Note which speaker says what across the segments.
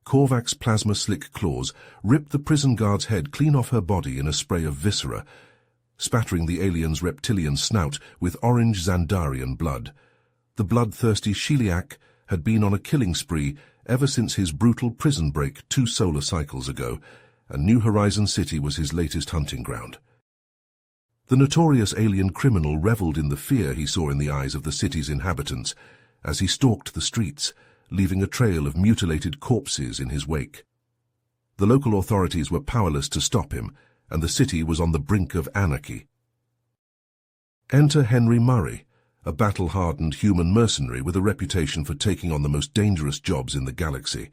Speaker 1: Korvac's plasma-slick claws ripped the prison guard's head clean off her body in a spray of viscera, spattering the alien's reptilian snout with orange Xandarian blood. The bloodthirsty Sheliak had been on a killing spree ever since his brutal prison break 2 solar cycles ago, and New Horizon City was his latest hunting ground. The notorious alien criminal reveled in the fear he saw in the eyes of the city's inhabitants as he stalked the streets, leaving a trail of mutilated corpses in his wake. The local authorities were powerless to stop him, and the city was on the brink of anarchy. Enter Henry Murray, a battle-hardened human mercenary with a reputation for taking on the most dangerous jobs in the galaxy.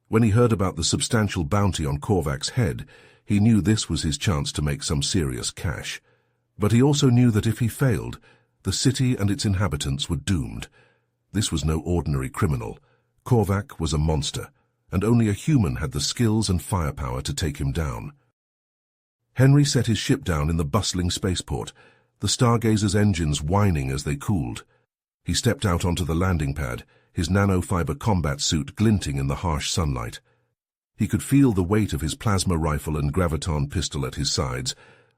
Speaker 1: When he heard about the substantial bounty on Korvac's head, he knew this was his chance to make some serious cash. But he also knew that if he failed, the city and its inhabitants were doomed. This was no ordinary criminal. Korvac was a monster, and only a human had the skills and firepower to take him down. Henry set his ship down in the bustling spaceport, the Stargazer's engines whining as they cooled. He stepped out onto the landing pad, his nanofiber combat suit glinting in the harsh sunlight. He could feel the weight of his plasma rifle and graviton pistol at his sides,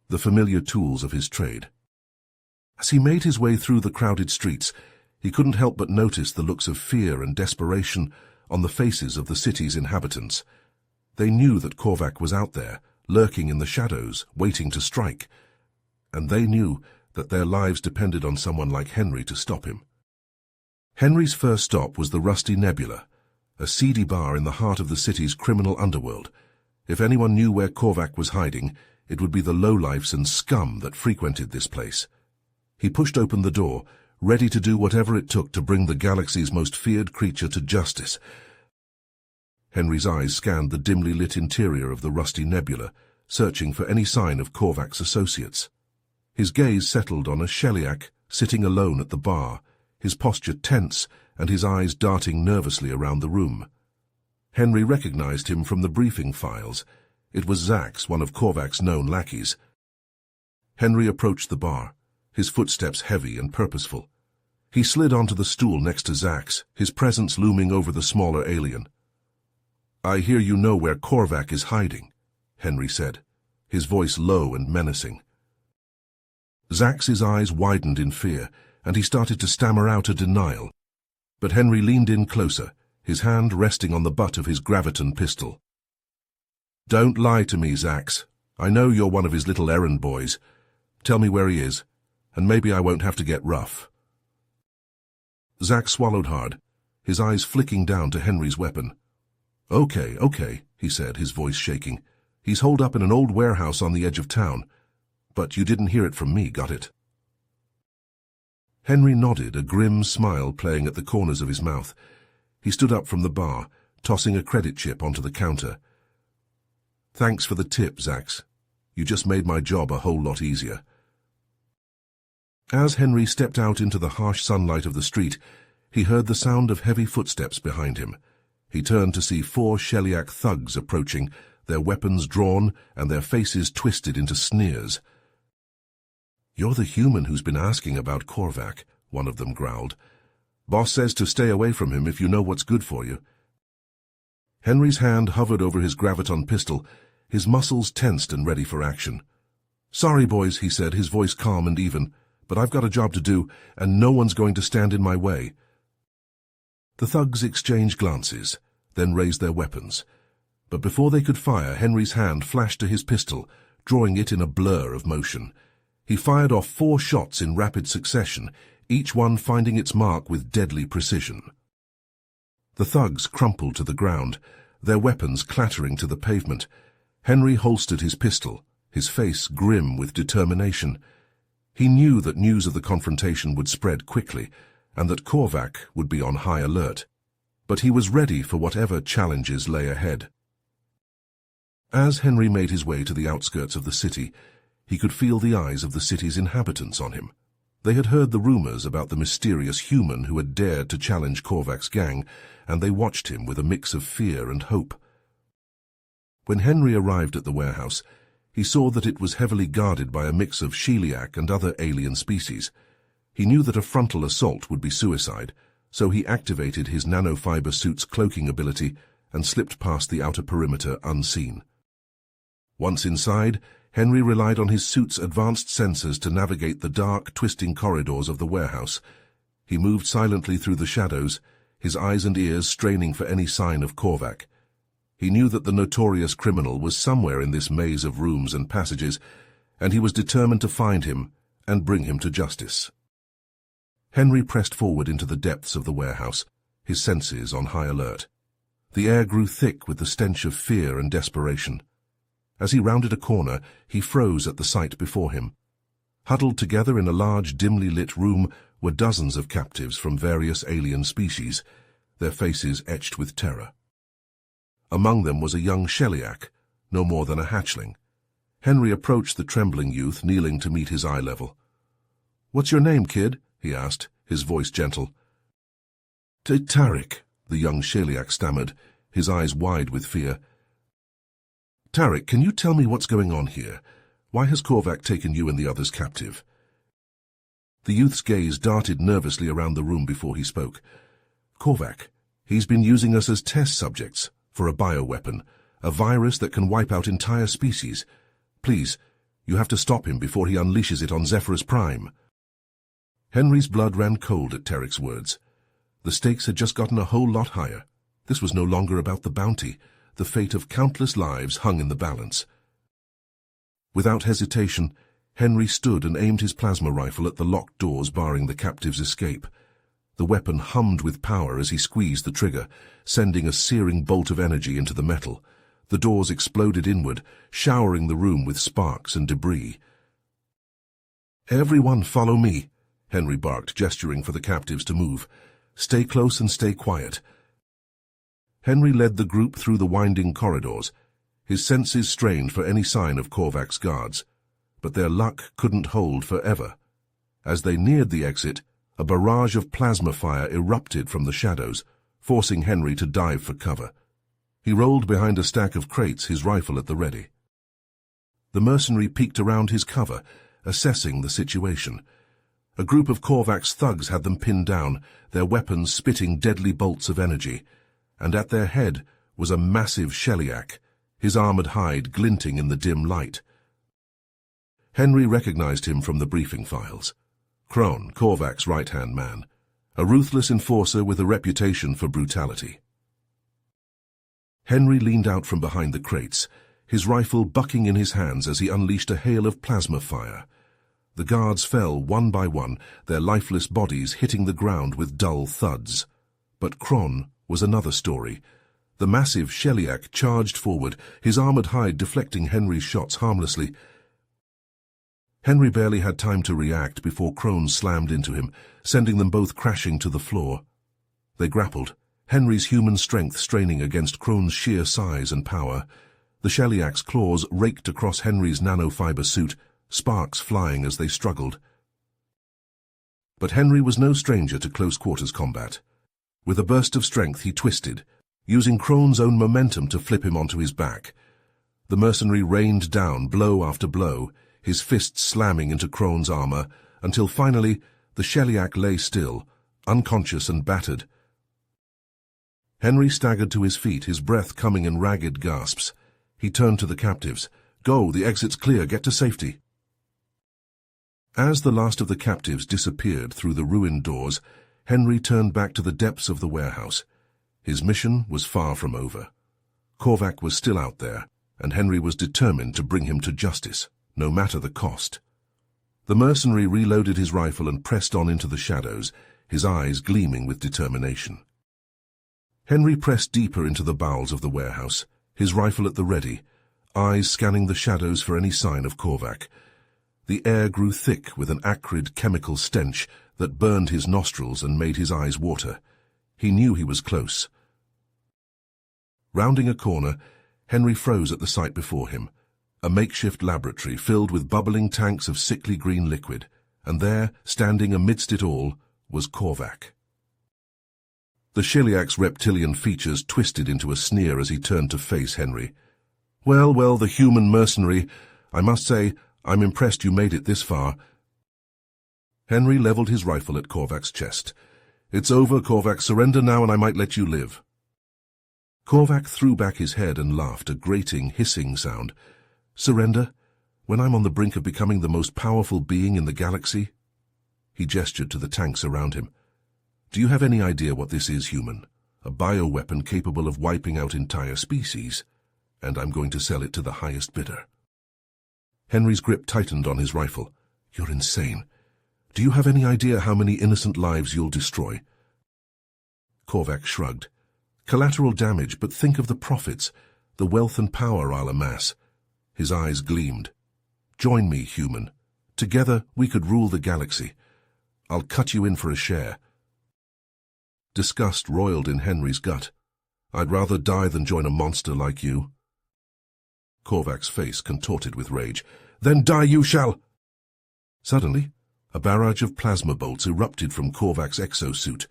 Speaker 1: the familiar tools of his trade. As he made his way through the crowded streets, he couldn't help but notice the looks of fear and desperation on the faces of the city's inhabitants. They knew that Korvac was out there, lurking in the shadows, waiting to strike, and they knew that their lives depended on someone like Henry to stop him. Henry's first stop was the Rusty Nebula, a seedy bar in the heart of the city's criminal underworld. If anyone knew where Korvac was hiding, it would be the lowlifes and scum that frequented this place. He pushed open the door, ready to do whatever it took to bring the galaxy's most feared creature to justice. Henry's eyes scanned the dimly lit interior of the Rusty Nebula, searching for any sign of Korvac's associates. His gaze settled on a Sheliak sitting alone at the bar, his posture tense and his eyes darting nervously around the room. Henry recognized him from the briefing files. It was Zax, one of Korvac's known lackeys. Henry approached the bar, his footsteps heavy and purposeful. He slid onto the stool next to Zax, his presence looming over the smaller alien. "I hear you know where Korvac is hiding," Henry said, his voice low and menacing. Zax's eyes widened in fear, and he started to stammer out a denial. But Henry leaned in closer, his hand resting on the butt of his graviton pistol. "Don't lie to me, Zax. I know you're one of his little errand boys. Tell me where he is, and maybe I won't have to get rough." Zax swallowed hard, his eyes flicking down to Henry's weapon. Okay, he said, his voice shaking. "He's holed up in an old warehouse on the edge of town. But you didn't hear it from me, got it?" Henry nodded, a grim smile playing at the corners of his mouth. He stood up from the bar, tossing a credit chip onto the counter. "Thanks for the tip, Zax. You just made my job a whole lot easier." As Henry stepped out into the harsh sunlight of the street, he heard the sound of heavy footsteps behind him. He turned to see 4 Sheliak thugs approaching, their weapons drawn and their faces twisted into sneers. "You're the human who's been asking about Korvac," one of them growled. "Boss says to stay away from him if you know what's good for you." Henry's hand hovered over his graviton pistol, his muscles tensed and ready for action. "Sorry, boys," he said, his voice calm and even, "but I've got a job to do, and no one's going to stand in my way." The thugs exchanged glances, then raised their weapons. But before they could fire, Henry's hand flashed to his pistol, drawing it in a blur of motion. He fired off 4 shots in rapid succession, each one finding its mark with deadly precision. The thugs crumpled to the ground, their weapons clattering to the pavement. Henry holstered his pistol, his face grim with determination. He knew that news of the confrontation would spread quickly, and that Korvac would be on high alert. But he was ready for whatever challenges lay ahead. As Henry made his way to the outskirts of the city, he could feel the eyes of the city's inhabitants on him. They had heard the rumors about the mysterious human who had dared to challenge Korvac's gang, and they watched him with a mix of fear and hope. When Henry arrived at the warehouse, he saw that it was heavily guarded by a mix of Sheliak and other alien species. He knew that a frontal assault would be suicide, so he activated his nanofiber suit's cloaking ability and slipped past the outer perimeter unseen. Once inside, Henry relied on his suit's advanced sensors to navigate the dark, twisting corridors of the warehouse. He moved silently through the shadows, his eyes and ears straining for any sign of Korvac. He knew that the notorious criminal was somewhere in this maze of rooms and passages, and he was determined to find him and bring him to justice. Henry pressed forward into the depths of the warehouse, his senses on high alert. The air grew thick with the stench of fear and desperation. As he rounded a corner, he froze at the sight before him. Huddled together in a large, dimly lit room were dozens of captives from various alien species, their faces etched with terror. Among them was a young Sheliak, no more than a hatchling. Henry approached the trembling youth, kneeling to meet his eye level. "What's your name, kid?" he asked, his voice gentle. "Tarek," the young Sheliak stammered, his eyes wide with fear. "Tarek, can you tell me what's going on here? Why has Korvac taken you and the others captive?" The youth's gaze darted nervously around the room before he spoke. "Korvac, he's been using us as test subjects for a bioweapon, a virus that can wipe out entire species. Please, you have to stop him before he unleashes it on Zephyrus Prime." Henry's blood ran cold at Tarek's words. The stakes had just gotten a whole lot higher. This was no longer about the bounty. The fate of countless lives hung in the balance. Without hesitation, Henry stood and aimed his plasma rifle at the locked doors barring the captive's escape. The weapon hummed with power as he squeezed the trigger, sending a searing bolt of energy into the metal. The doors exploded inward, showering the room with sparks and debris. "Everyone follow me," Henry barked, gesturing for the captives to move. "Stay close and stay quiet." Henry led the group through the winding corridors, his senses strained for any sign of Korvac's guards. But their luck couldn't hold forever. As they neared the exit, a barrage of plasma fire erupted from the shadows, forcing Henry to dive for cover. He rolled behind a stack of crates, his rifle at the ready. The mercenary peeked around his cover, assessing the situation. A group of Korvac's thugs had them pinned down, their weapons spitting deadly bolts of energy, and at their head was a massive Sheliak, his armored hide glinting in the dim light. Henry recognized him from the briefing files. Kron, Korvac's right-hand man, a ruthless enforcer with a reputation for brutality. Henry leaned out from behind the crates, his rifle bucking in his hands as he unleashed a hail of plasma fire. The guards fell one by one, their lifeless bodies hitting the ground with dull thuds. But Kron was another story. The massive Sheliak charged forward, his armored hide deflecting Henry's shots harmlessly. Henry barely had time to react before Kron slammed into him, sending them both crashing to the floor. They grappled, Henry's human strength straining against Kron's sheer size and power. The Sheliak's claws raked across Henry's nanofiber suit, sparks flying as they struggled. But Henry was no stranger to close-quarters combat. With a burst of strength he twisted, using Kron's own momentum to flip him onto his back. The mercenary rained down blow after blow, his fists slamming into Kron's armor, until finally the Sheliak lay still, unconscious and battered. Henry staggered to his feet, his breath coming in ragged gasps. He turned to the captives. "Go, the exit's clear, get to safety." As the last of the captives disappeared through the ruined doors, Henry turned back to the depths of the warehouse. His mission was far from over. Korvac was still out there, and Henry was determined to bring him to justice, no matter the cost. The mercenary reloaded his rifle and pressed on into the shadows, his eyes gleaming with determination. Henry pressed deeper into the bowels of the warehouse, his rifle at the ready, eyes scanning the shadows for any sign of Korvac. The air grew thick with an acrid chemical stench that burned his nostrils and made his eyes water. He knew he was close. Rounding a corner, Henry froze at the sight before him, a makeshift laboratory filled with bubbling tanks of sickly green liquid, and there, standing amidst it all, was Korvac. The Sheliak's reptilian features twisted into a sneer as he turned to face Henry. "Well, well, the human mercenary. I must say, I'm impressed you made it this far." Henry leveled his rifle at Korvac's chest. "It's over, Korvac. Surrender now and I might let you live." Korvac threw back his head and laughed, a grating, hissing sound. Surrender? When I'm on the brink of becoming the most powerful being in the galaxy? He gestured to the tanks around him. Do you have any idea what this is, human? A bioweapon capable of wiping out entire species. And I'm going to sell it to the highest bidder. Henry's grip tightened on his rifle. You're insane. Do you have any idea how many innocent lives you'll destroy? Korvac shrugged. Collateral damage, but think of the profits, the wealth and power I'll amass. His eyes gleamed. Join me, human. Together we could rule the galaxy. I'll cut you in for a share. Disgust roiled in Henry's gut. I'd rather die than join a monster like you. Korvac's face contorted with rage. Then die you shall! Suddenly, a barrage of plasma bolts erupted from Korvac's exosuit,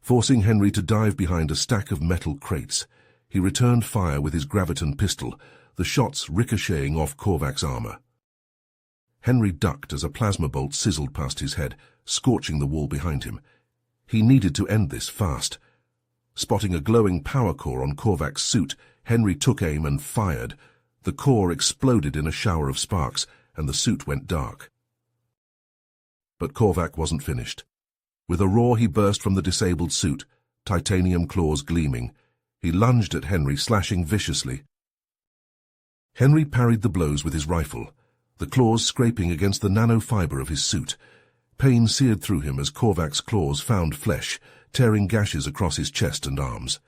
Speaker 1: forcing Henry to dive behind a stack of metal crates. He returned fire with his graviton pistol, the shots ricocheting off Korvac's armor. Henry ducked as a plasma bolt sizzled past his head, scorching the wall behind him. He needed to end this fast. Spotting a glowing power core on Korvac's suit, Henry took aim and fired. The core exploded in a shower of sparks, and the suit went dark. But Korvac wasn't finished. With a roar he burst from the disabled suit, titanium claws gleaming. He lunged at Henry, slashing viciously. Henry parried the blows with his rifle, the claws scraping against the nanofiber of his suit. Pain seared through him as Korvac's claws found flesh, tearing gashes across his chest and arms.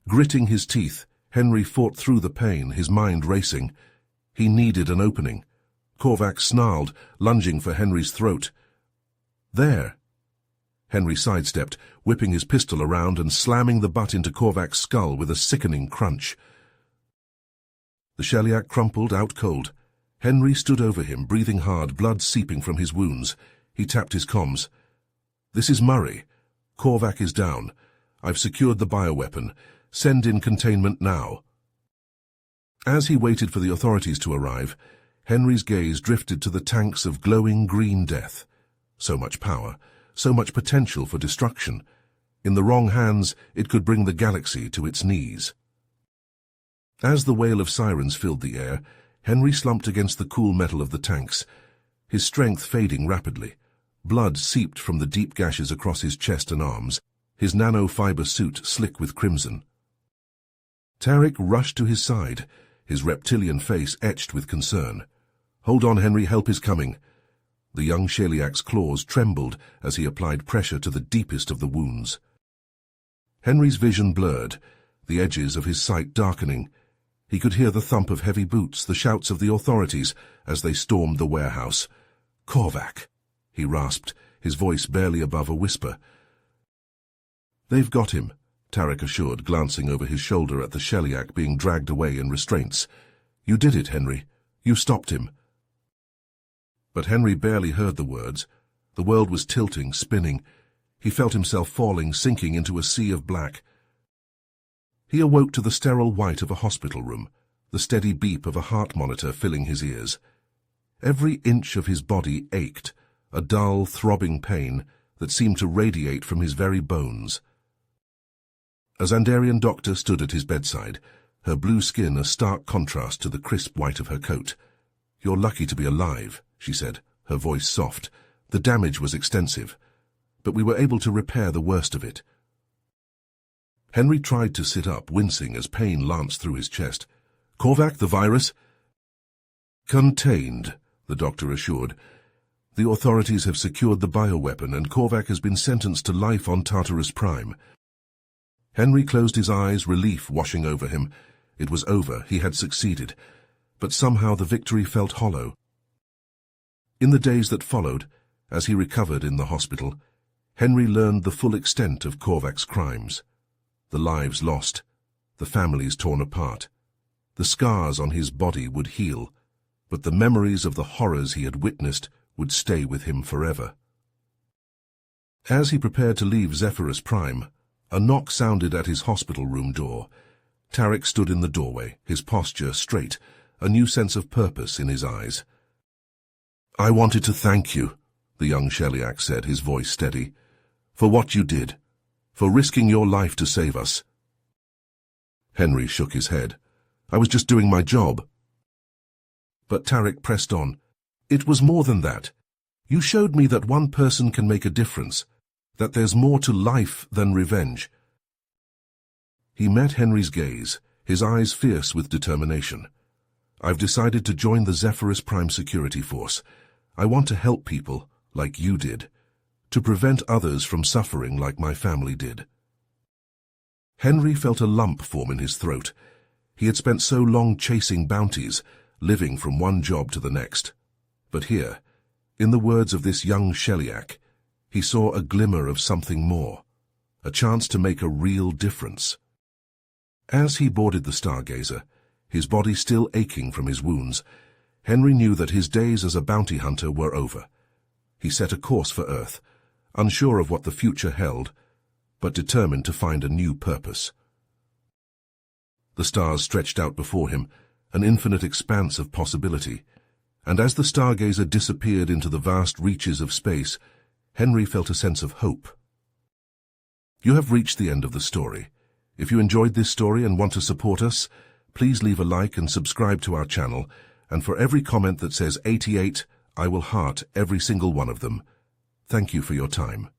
Speaker 1: Gritting his teeth, Henry fought through the pain, his mind racing. He needed an opening. Korvac snarled, lunging for Henry's throat. There! Henry sidestepped, whipping his pistol around and slamming the butt into Korvac's skull with a sickening crunch. The Sheliak crumpled out cold. Henry stood over him, breathing hard, blood seeping from his wounds. He tapped his comms. This is Murray. Korvac is down. I've secured the bioweapon. Send in containment now. As he waited for the authorities to arrive, Henry's gaze drifted to the tanks of glowing green death. So much power, so much potential for destruction. In the wrong hands, it could bring the galaxy to its knees. As the wail of sirens filled the air, Henry slumped against the cool metal of the tanks, his strength fading rapidly. Blood seeped from the deep gashes across his chest and arms, his nanofiber suit slick with crimson. Tarek rushed to his side, his reptilian face etched with concern. Hold on, Henry, help is coming. The young Sheliak's claws trembled as he applied pressure to the deepest of the wounds. Henry's vision blurred, the edges of his sight darkening. He could hear the thump of heavy boots, the shouts of the authorities as they stormed the warehouse. Korvac, he rasped, his voice barely above a whisper. They've got him, Tarek assured, glancing over his shoulder at the Sheliak being dragged away in restraints. You did it, Henry. You stopped him. But Henry barely heard the words. The world was tilting, spinning. He felt himself falling, sinking into a sea of black. He awoke to the sterile white of a hospital room, the steady beep of a heart monitor filling his ears. Every inch of his body ached, a dull, throbbing pain that seemed to radiate from his very bones. A Xandarian doctor stood at his bedside, her blue skin a stark contrast to the crisp white of her coat. You're lucky to be alive, she said, her voice soft. The damage was extensive, but we were able to repair the worst of it. Henry tried to sit up, wincing as pain lanced through his chest. Korvac, the virus? Contained, the doctor assured. The authorities have secured the bioweapon and Korvac has been sentenced to life on Tartarus Prime. Henry closed his eyes, relief washing over him. It was over, he had succeeded. But somehow the victory felt hollow. In the days that followed, as he recovered in the hospital, Henry learned the full extent of Korvac's crimes. The lives lost, the families torn apart. The scars on his body would heal, but the memories of the horrors he had witnessed would stay with him forever. As he prepared to leave Zephyrus Prime, a knock sounded at his hospital room door. Tarek stood in the doorway, his posture straight, a new sense of purpose in his eyes. I wanted to thank you, the young Sheliak said, his voice steady, for what you did, for risking your life to save us. Henry shook his head. I was just doing my job. But Tarek pressed on. It was more than that. You showed me that one person can make a difference, that there's more to life than revenge. He met Henry's gaze, his eyes fierce with determination. I've decided to join the Zephyrus Prime Security Force. I want to help people, like you did, to prevent others from suffering like my family did. Henry felt a lump form in his throat. He had spent so long chasing bounties, living from one job to the next. But here, in the words of this young Shellyak, he saw a glimmer of something more, a chance to make a real difference. As he boarded the Stargazer, his body still aching from his wounds, Henry knew that his days as a bounty hunter were over. He set a course for Earth, unsure of what the future held, but determined to find a new purpose. The stars stretched out before him, an infinite expanse of possibility, and as the Stargazer disappeared into the vast reaches of space, Henry felt a sense of hope. You have reached the end of the story. If you enjoyed this story and want to support us, please leave a like and subscribe to our channel, and for every comment that says 88, I will heart every single one of them. Thank you for your time.